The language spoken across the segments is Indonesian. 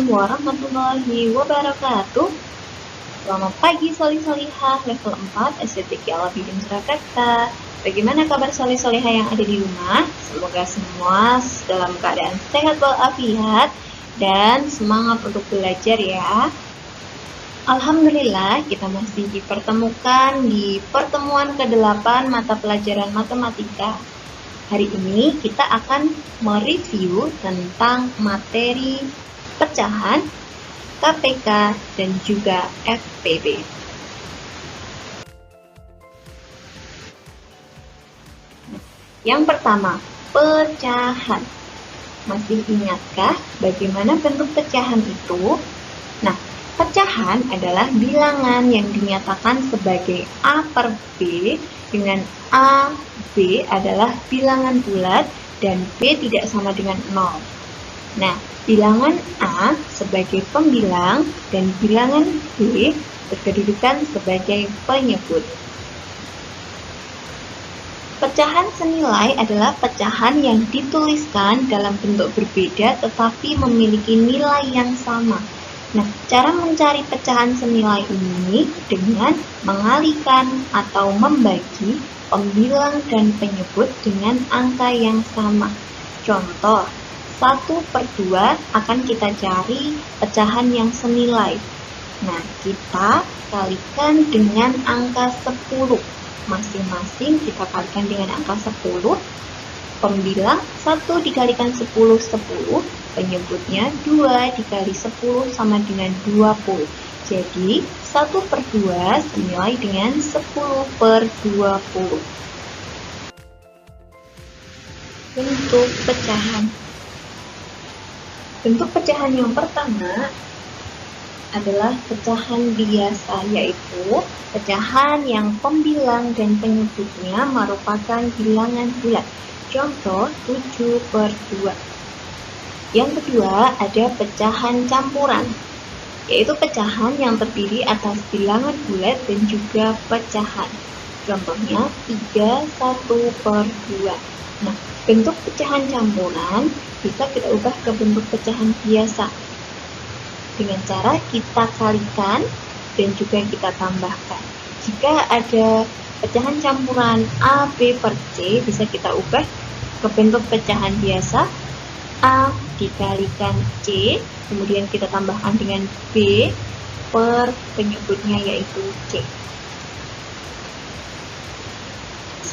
Assalamualaikum warahmatullahi wabarakatuh. Selamat pagi solih-solihah level 4 STTK Alabidin Surakarta. Bagaimana kabar solih-solihah yang ada di rumah? Semoga semua dalam keadaan sehat walafiat dan semangat untuk belajar ya. Alhamdulillah kita masih dipertemukan di pertemuan ke-8 mata pelajaran matematika. Hari ini kita akan mereview tentang materi pecahan, KPK, dan juga FPB. Yang pertama, pecahan. Masih ingatkah bagaimana bentuk pecahan itu? Nah, pecahan adalah bilangan yang dinyatakan sebagai A per B, dengan A, B adalah bilangan bulat dan B tidak sama dengan 0. Nah, bilangan A sebagai pembilang dan bilangan B berkedudukan sebagai penyebut. Pecahan senilai adalah pecahan yang dituliskan dalam bentuk berbeda tetapi memiliki nilai yang sama. Nah, cara mencari pecahan senilai ini dengan mengalihkan atau membagi pembilang dan penyebut dengan angka yang sama. Contoh, 1/2 akan kita cari pecahan yang senilai. Nah, kita kalikan dengan angka 10. Masing-masing kita kalikan dengan angka 10. Pembilang 1 dikalikan 10, 10. Penyebutnya 2 dikali 10 sama dengan 20. Jadi 1/2 senilai dengan 10/20. Bentuk pecahan. Bentuk pecahan yang pertama adalah pecahan biasa, yaitu pecahan yang pembilang dan penyebutnya merupakan bilangan bulat. Contoh 7/2. Yang kedua ada pecahan campuran, yaitu pecahan yang terdiri atas bilangan bulat dan juga pecahan. Contohnya 3/1/2. Nah, bentuk pecahan campuran bisa kita ubah ke bentuk pecahan biasa dengan cara kita kalikan dan juga kita tambahkan. Jika ada pecahan campuran A, B per C, bisa kita ubah ke bentuk pecahan biasa. A dikalikan C, kemudian kita tambahkan dengan B per penyebutnya yaitu C.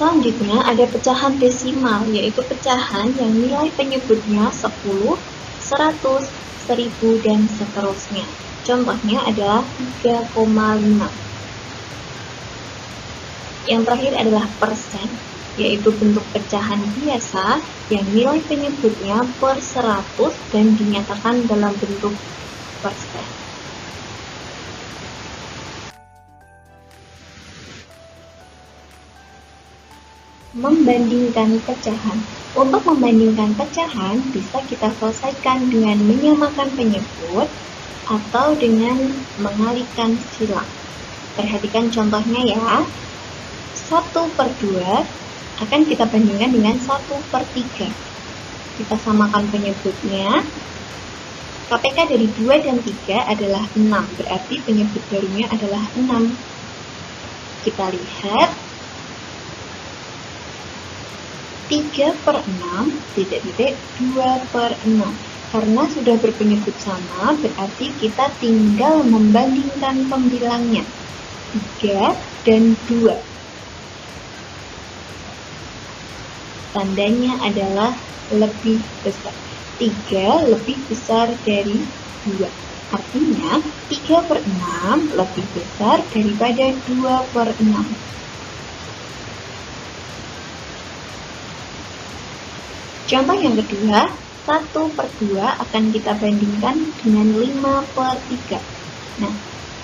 Selanjutnya ada pecahan desimal, yaitu pecahan yang nilai penyebutnya 10, 100, 1000, dan seterusnya. Contohnya adalah 3,5. Yang terakhir adalah persen, yaitu bentuk pecahan biasa yang nilai penyebutnya per 100 dan dinyatakan dalam bentuk persen. Membandingkan pecahan. Untuk membandingkan pecahan bisa kita selesaikan dengan menyamakan penyebut atau dengan mengalihkan silang. Perhatikan contohnya ya. 1/2 akan kita bandingkan dengan 1/3. Kita samakan penyebutnya. KPK dari 2 dan 3 adalah 6, berarti penyebut barunya adalah 6. Kita lihat 3/6 2/6. Karena sudah berpenyebut sama, berarti kita tinggal membandingkan pembilangnya. 3 dan 2. Tandanya adalah lebih besar. 3 lebih besar dari 2. Artinya 3/6 lebih besar daripada 2/6. Contoh yang kedua, 1/2 akan kita bandingkan dengan 5/3. Nah,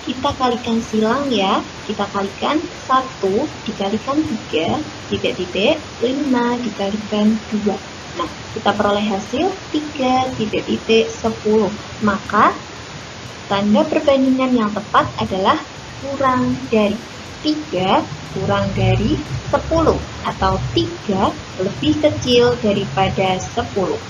kita kalikan silang ya. Kita kalikan 1 dikalikan 3, 5 dikalikan 2. Nah, kita peroleh hasil 3,10. Maka, tanda perbandingan yang tepat adalah kurang dari. 3 kurang dari 10 atau 3 lebih kecil daripada 10.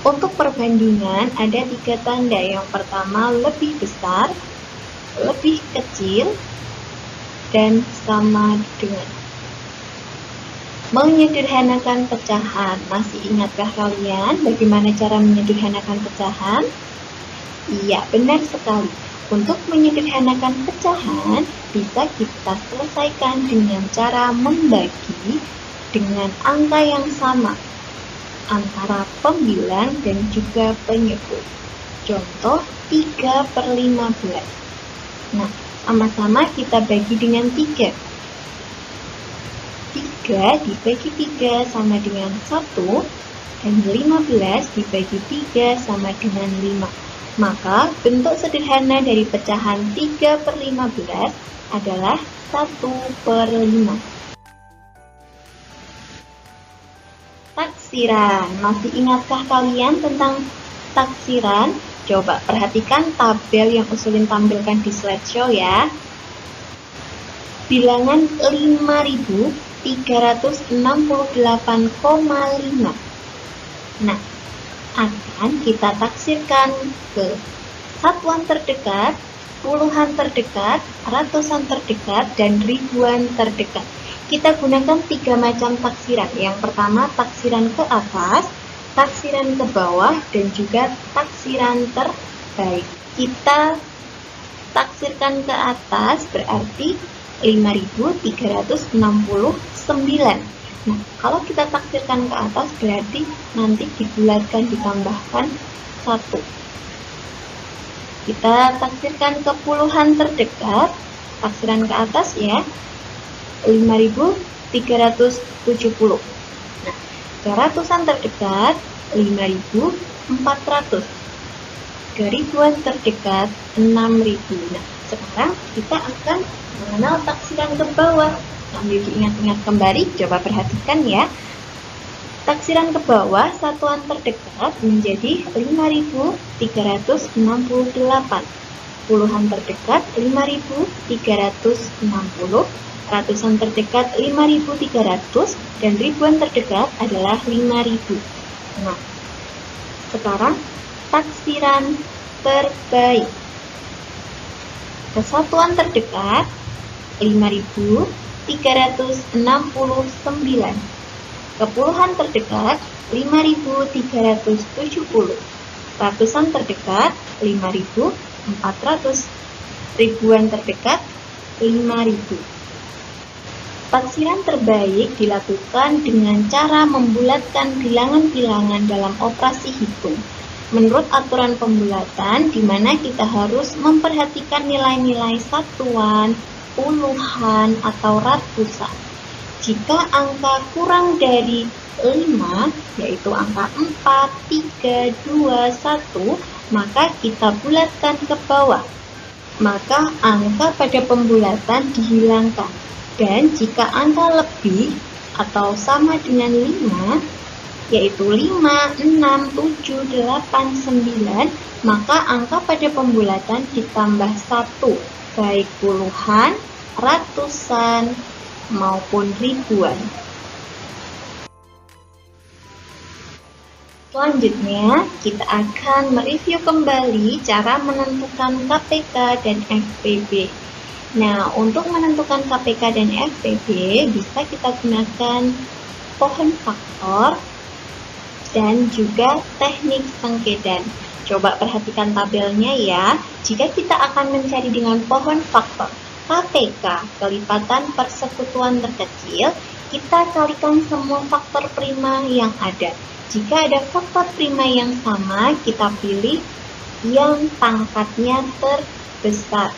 Untuk perbandingan ada 3 tanda. Yang pertama lebih besar, lebih kecil, dan sama dengan. Menyederhanakan pecahan. Masih ingatkah kalian bagaimana cara menyederhanakan pecahan? Iya, benar sekali. Untuk menyederhanakan pecahan, bisa kita selesaikan dengan cara membagi dengan angka yang sama antara pembilang dan juga penyebut. Contoh 3/15. Nah, sama-sama kita bagi dengan 3. 3 dibagi 3 sama dengan 1, dan 15 dibagi 3 sama dengan 5. Maka bentuk sederhana dari pecahan 3/15 adalah 1/5. Taksiran. Masih ingatkah kalian tentang taksiran? Coba perhatikan tabel yang Usulin tampilkan di slideshow ya. Bilangan 5.368,5. Nah, akan kita taksirkan ke satuan terdekat, puluhan terdekat, ratusan terdekat, dan ribuan terdekat. Kita gunakan 3 macam taksiran. Yang pertama taksiran ke atas, taksiran ke bawah, dan juga taksiran terbaik. Kita taksirkan ke atas berarti 5.369. Nah, kalau kita taksirkan ke atas berarti nanti dibulatkan ditambahkan 1. Kita taksirkan ke puluhan terdekat, taksiran ke atas ya, 5.370. Nah, ke ratusan terdekat 5.400. Ke ribuan terdekat 6.000. Nah, sekarang kita akan mengenal taksiran ke bawah. Sambil diingat-ingat kembali, coba perhatikan ya. Taksiran ke bawah satuan terdekat menjadi 5.368. Puluhan terdekat 5.360, ratusan terdekat 5.300, dan ribuan terdekat adalah 5.000. Nah, sekarang taksiran terbaik. Kesatuan terdekat 5.369. Kepuluhan terdekat 5.370. Ratusan terdekat 5.400. Ribuan terdekat 5.000. Taksiran terbaik dilakukan dengan cara membulatkan bilangan-bilangan dalam operasi hitung. Menurut aturan pembulatan, di mana kita harus memperhatikan nilai-nilai satuan, puluhan, atau ratusan. Jika angka kurang dari 5, yaitu angka 4, 3, 2, 1, maka kita bulatkan ke bawah. Maka angka pada pembulatan dihilangkan. Dan jika angka lebih atau sama dengan 5, yaitu 5, 6, 7, 8, 9, maka angka pada pembulatan ditambah 1, baik puluhan, ratusan, maupun ribuan. Selanjutnya, kita akan mereview kembali cara menentukan KPK dan FPB. Nah, untuk menentukan KPK dan FPB, bisa kita gunakan pohon faktor dan juga teknik sengkedan. Coba perhatikan tabelnya ya. Jika kita akan mencari dengan pohon faktor KPK, kelipatan persekutuan terkecil, kita kalikan semua faktor prima yang ada. Jika ada faktor prima yang sama, kita pilih yang pangkatnya terbesar.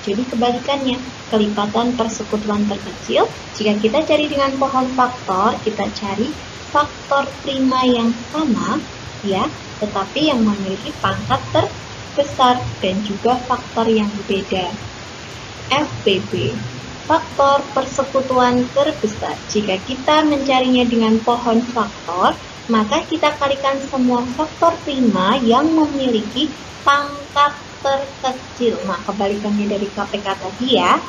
Jadi kebalikannya, kelipatan persekutuan terkecil, jika kita cari dengan pohon faktor, kita cari faktor prima yang sama, ya, tetapi yang memiliki pangkat terbesar dan juga faktor yang berbeda. FPB, faktor persekutuan terbesar. Jika kita mencarinya dengan pohon faktor, maka kita kalikan semua faktor prima yang memiliki pangkat terkecil. Nah, kebalikannya dari KPK tadi ya.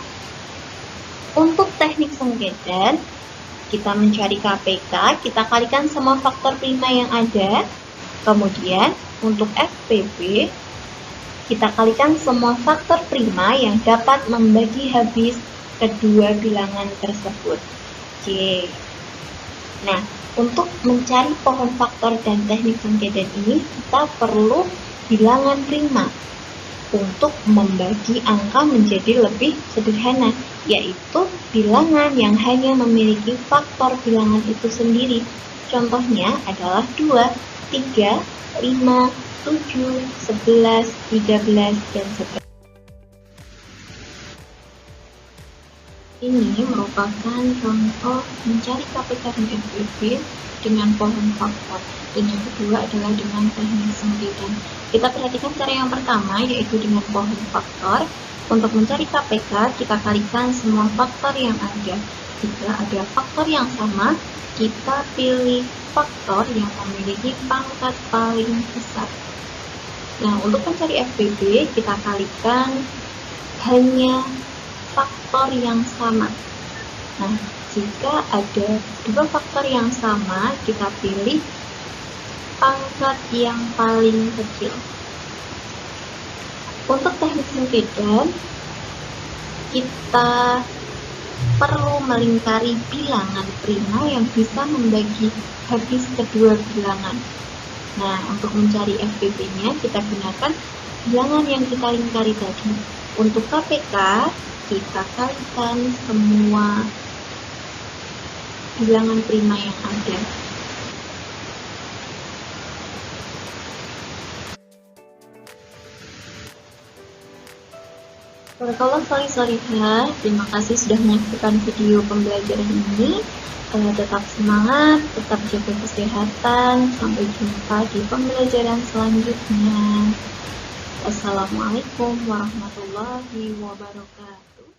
Untuk teknik sengkedan, kita mencari KPK, kita kalikan semua faktor prima yang ada, Kemudian untuk FPB, kita kalikan semua faktor prima yang dapat membagi habis kedua bilangan tersebut. Oke. Nah, untuk mencari pohon faktor dan teknik penggedean ini, kita perlu bilangan prima untuk membagi angka menjadi lebih sederhana, yaitu bilangan yang hanya memiliki faktor bilangan itu sendiri. Contohnya adalah 2, 3, 5, 7, 11, 13, dan seterusnya. Ini merupakan contoh mencari KPK dan FPB dengan pohon faktor, dan yang kedua adalah dengan teknik sengketaan. Kita perhatikan cara yang pertama, yaitu dengan pohon faktor. Untuk mencari KPK, kita kalikan semua faktor yang ada. Jika ada faktor yang sama, kita pilih faktor yang memiliki pangkat paling besar. Nah, untuk mencari FPB, kita kalikan hanya faktor yang sama. Nah, jika ada dua faktor yang sama, kita pilih pangkat yang paling kecil. Untuk teknik sengketaan, kita perlu melingkari bilangan prima yang bisa membagi habis kedua bilangan. Nah, untuk mencari FPB-nya, kita gunakan bilangan yang kita lingkari tadi. Untuk KPK, kita kalikan semua bilangan prima yang ada. Barakallahu, terima kasih sudah menyaksikan video pembelajaran ini. Tetap semangat, tetap jaga kesehatan. Sampai jumpa di pembelajaran selanjutnya. Wassalamualaikum warahmatullahi wabarakatuh.